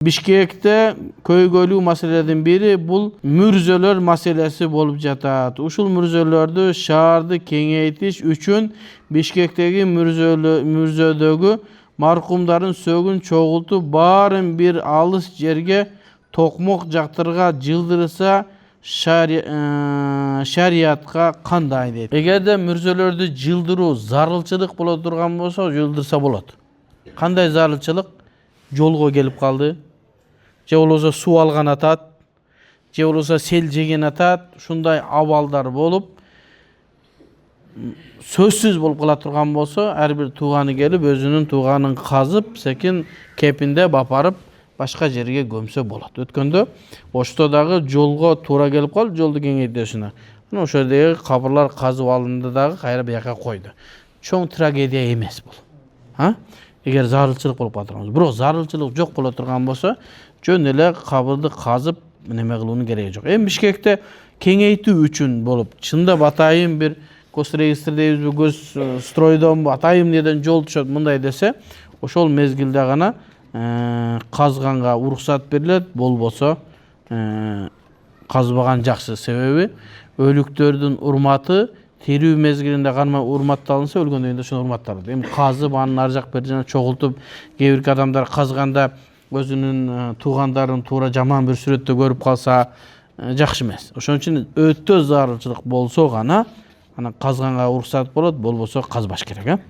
Bişkekte köygölүү maселелердин бири бул мүрзөлөр маселеси болуп жатат. Ушул мүрзөлөрдү шаарды кеңейтиш үчүн Бишкектеги мүрзөдөгү маркумдардын сөгүн чогултуп баарын бир алыс жерге токмок жактырга жылдырса шариятка кандай дейт. Эгерде мүрзөлөрдү жылдыруу зарылчылык боло турган болсо, жылдырса болот. Кандай зарылчылык? Жолго келип калды. Же болбосо суу алган атат, же болбосо сел жеген атат, ушундай абалдар болуп сөзсүз болуп кала турган болсо, ар бир тууганы келип өзүнүн тууганын казып, секин кепинде бапарып башка жерге көмсө болот. Өткөндө Ошто дагы жолго туура келип калды, жолду кеңейтүүсүнө. Ошол жердеги кабырлар казып алынды дагы кайра бияка койду. Чоң трагедия эмес бул. Эгер зарылчылык болуп кала турган болсо, бирок зарылчылык жок боло турган болсо, жөн эле кабырды казып неме кылуунун кереги жок. Эми Бишкекте кеңейтүү үчүн болуп, чындап атайын бир госрегистр дейбизби, көз стройдон атайын неден жол түшөт мындай десе, ошол мезгилде гана казганга уруксат берилет, болбосо казбаган жакшы. Себеби өлүктөрдүн урматы тирүү мезгилинде кармай урматталынса, өлгөндөн кийин ошону урматталат. Эми казып анын ар жак бер жерине чогултуп, кээ бир адамдар казганда өзүнүн туугандарын туура жаман бир сүрөттө көрүп калса, жакшы эмес. Ошон үчүн өтө зарылчылык болсо гана анан казганга уруксат болот, болбосо казбаш керек.